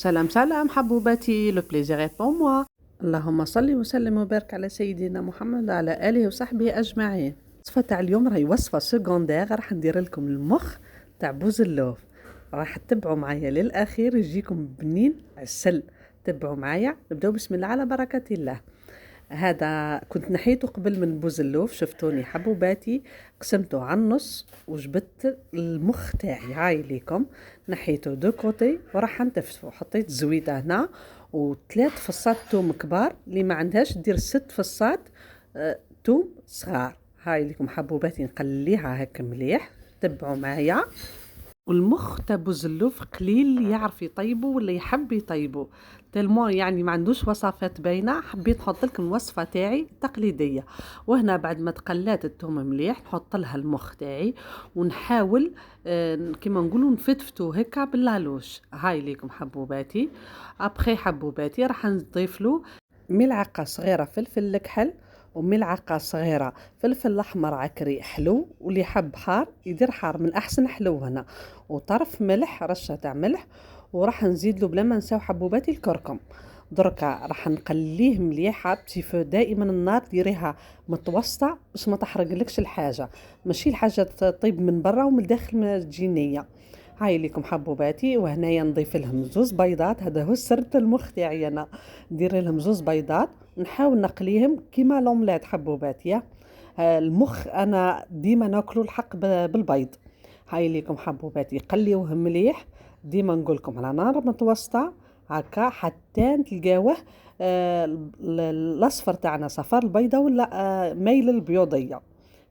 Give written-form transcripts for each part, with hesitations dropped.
سلام سلام حبوباتي، لو بليزير est pour moi. اللهم صل وسلم وبارك على سيدنا محمد وعلى آله وصحبه أجمعين. الوصفة تاع اليوم راهي وصفة سكوندير، راح ندير لكم المخ تاع بوزلوف. راح تتبعوا معايا للأخير يجيكم بنين عسل. تبعوا معايا، نبداو بسم الله على بركة الله. هذا كنت نحيته قبل من بوزلوف، شفتوني حبوباتي قسمته على النص وجبت المخ تاعي. هاي ليكم نحيته دو كوتي وراح نتفتفو. حطيت زويدة هنا وثلاث فصات توم كبار، اللي ما عندهاش دير 6 فصات توم صغار. هاي ليكم حبوباتي، نقليها هكا مليح. تبعوا معايا. والمخ تاع بوزلوف قليل يعرف يطيبه ولا يحب يطيبه، تلمو يعني ما عندوش وصفات باينه. حبيت نحط لكم الوصفه تاعي تقليديه. وهنا بعد ما تقلات الثوم مليح نحط لها المخ تاعي ونحاول كيما نقولوا نفتفتو هكا باللالوش. هاي ليكم حبوباتي. ابخي حبوباتي راح نضيف له ملعقه صغيره فلفل الكحل وملعقه صغيره فلفل احمر عكري حلو، واللي حب حار يدير حار من احسن حلو هنا، وطرف ملح، رشه تاع ملح. وراح نزيد له بلا ما نساو حبوباتي الكركم. دركا راح نقليه مليح بتي فو. دائما النار ديريها متوسطه باش ما تحرقلكش الحاجه، ماشي الحاجه تطيب من برا ومن الداخل ما تجي نيه. هاي ليكم حبوباتي. وهنايا نضيف لهم 2 بيضات، هذا هو السر المخ تاعي انا. ندير لهم 2 بيضات، نحاول نقليهم كيما لوملات حبوباتي. المخ انا ديما ناكلو الحق بالبيض. هاي ليكم حبوباتي، قليوه مليح. ديما نقولكم على نار متوسطه هكا حتى تلقاوه الاصفر تاعنا صفار البيضه ولا ميل البيوضيه.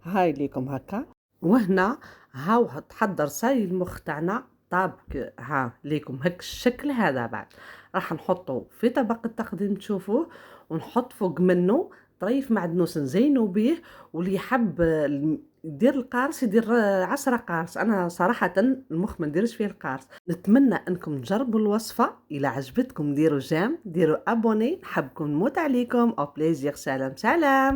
هاي ليكم هكا. وهنا هاو تحضر ساي المخ تاعنا طابق. ها ليكم هك الشكل هذا. بعد راح نحطه في طبق التقديم تشوفوه، ونحط فوق منه طريف معدنوس نزينو به. واللي يحب يدير القارص يدير 10 قارص. انا صراحه المخ ما نديرش فيه القارص. نتمنى انكم تجربوا الوصفه. الى عجبتكم ديروا جيم، ديروا ابوني. نحبكم نموت عليكم. او بليزير. سلام سلام.